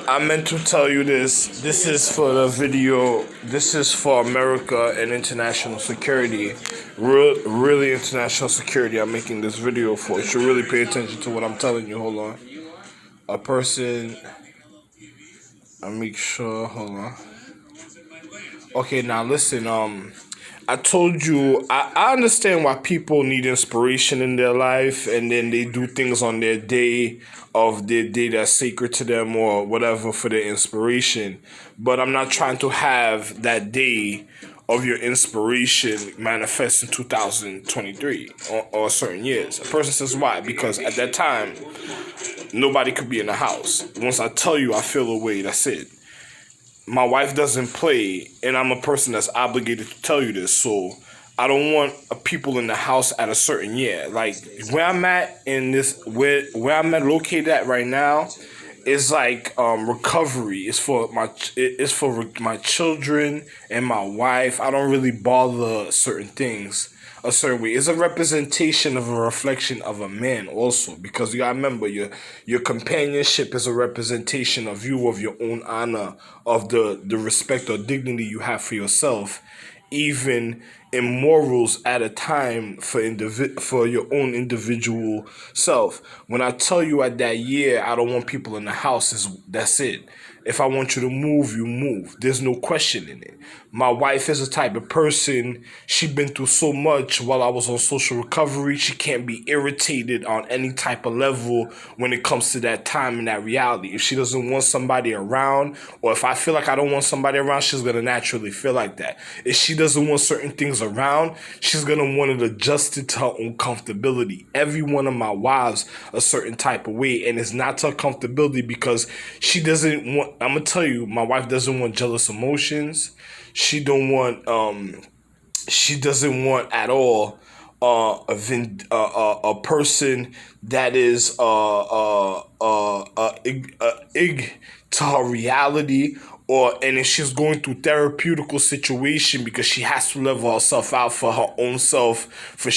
I meant to tell you this. This is for the video. This is for America and international security. Really international security. I'm making this video for. You should really pay attention to what I'm telling you. Hold on. A person. I make sure. Hold on. Okay, now listen. I told you I understand why people need inspiration in their life, and then they do things on their day that's sacred to them or whatever for their inspiration. But I'm not trying to have that day of your inspiration manifest in 2023 or certain years. A person says why? Because at that time nobody could be in the house. Once I tell you I feel a way, that's it. My wife doesn't play, and I'm a person that's obligated to tell you this, so I don't want people in the house at a certain year. Like where I'm at in this, where I'm at located at right now, is like recovery. It's for my children and my wife. I don't really bother certain things a certain way. It's a representation of a reflection of a man also, because you gotta remember your companionship is a representation of you, of your own honor, of the respect or dignity you have for yourself, even in morals at a time for your own individual self. When I tell you at that year I don't want people in the house, that's it. If I want you to move, you move. There's no question in it. My wife is the type of person, she been through so much while I was on social recovery. She can't be irritated on any type of level when it comes to that time and that reality. If she doesn't want somebody around, or if I feel like I don't want somebody around, she's going to naturally feel like that. If she doesn't want certain things around, she's going to want it adjusted to her own comfortability. Every one of my wives a certain type of way, and it's not to her comfortability because she doesn't want, I'm going to tell you, my wife doesn't want jealous emotions. She doesn't want at all a person that is to her reality, and if she's going through therapeutical situation because she has to level herself out for her own self, for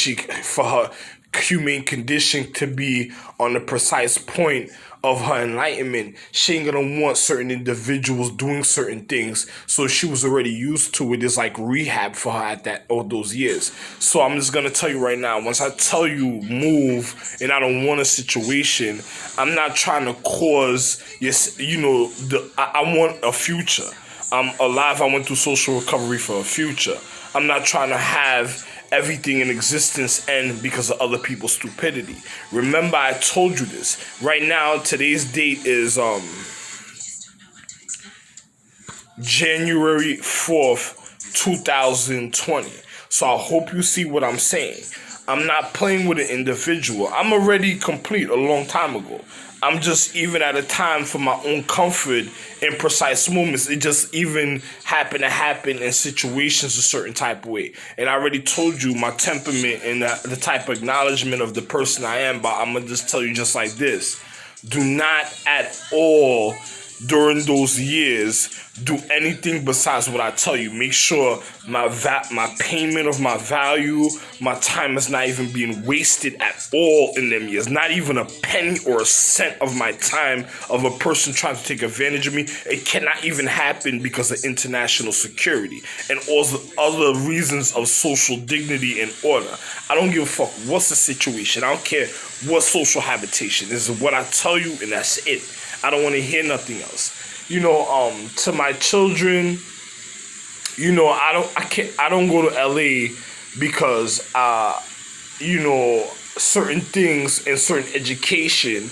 her humane condition to be on the precise point of her enlightenment, she ain't gonna want certain individuals doing certain things. So she was already used to it. It's like rehab for her at all those years. So I'm just gonna tell you right now, once I tell you move and I don't want a situation, I'm not trying to cause I want a future. I'm alive. I went through social recovery for a future. I'm not trying to have everything in existence end because of other people's stupidity. Remember, I told you this. Right now, today's date is January 4th, 2020. So I hope you see what I'm saying. I'm not playing with an individual. I'm already complete a long time ago. I'm just even at a time for my own comfort in precise moments. It just even happen in situations a certain type of way. And I already told you my temperament and the type of acknowledgement of the person I am, but I'm going to just tell you just like this. Do not at all during those years do anything besides what I tell you. Make sure my payment of my value, my time is not even being wasted at all in them years. Not even a penny or a cent of my time of a person trying to take advantage of me. It cannot even happen because of international security and all the other reasons of social dignity and order. I don't give a fuck what's the situation. I don't care what social habitation. This is what I tell you, and that's it. I don't want to hear nothing else. To my children, I don't go to LA because certain things and certain education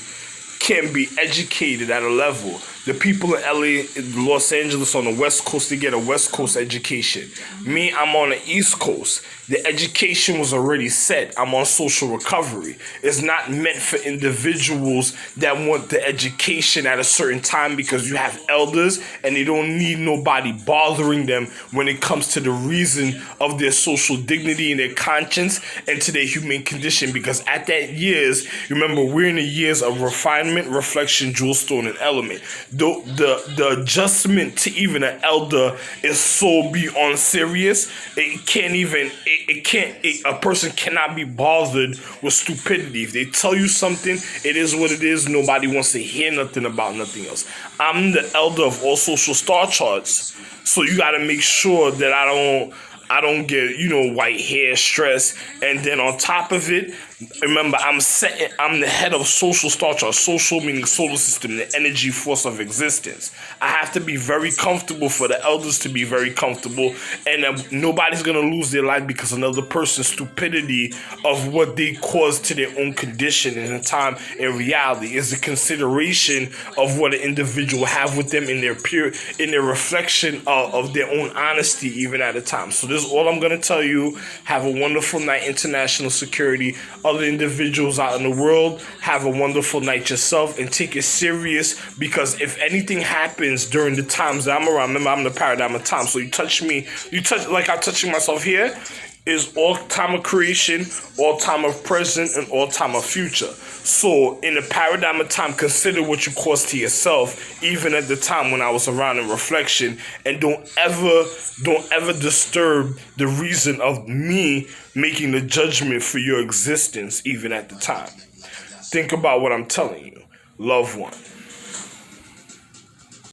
can be educated at a level. The people in LA, Los Angeles on the West Coast, they get a West Coast education. Me, I'm on the East Coast. The education was already set. I'm on social recovery. It's not meant for individuals that want the education at a certain time because you have elders and they don't need nobody bothering them when it comes to the reason of their social dignity and their conscience and to their human condition. Because at that years, remember, we're in the years of refinement, reflection, jewel, stone, and element. the adjustment to even an elder is so beyond serious. A person cannot be bothered with stupidity. If they tell you something, it is what it is. Nobody wants to hear nothing about nothing else. I'm the elder of all social star charts, so you got to make sure that I don't get, white hair, stress, and then on top of it, remember, I'm the head of social star chart. Social meaning solar system, the energy force of existence. I have to be very comfortable for the elders to be very comfortable, and nobody's gonna lose their life because another person's stupidity of what they caused to their own condition. And in time, in reality, is the consideration of what an individual have with them in their reflection of their own honesty, even at a time. So this is all I'm gonna tell you. Have a wonderful night, international security. Other individuals out in the world, have a wonderful night yourself, and take it serious, because if anything happens during the times that I'm around, remember, I'm the paradigm of time, so you touch like I'm touching myself here, is all time of creation, all time of present, and all time of future. So in the paradigm of time, consider what you caused to yourself, even at the time when I was around in reflection, and don't ever disturb the reason of me making the judgment for your existence, even at the time. Think about what I'm telling you. Loved one.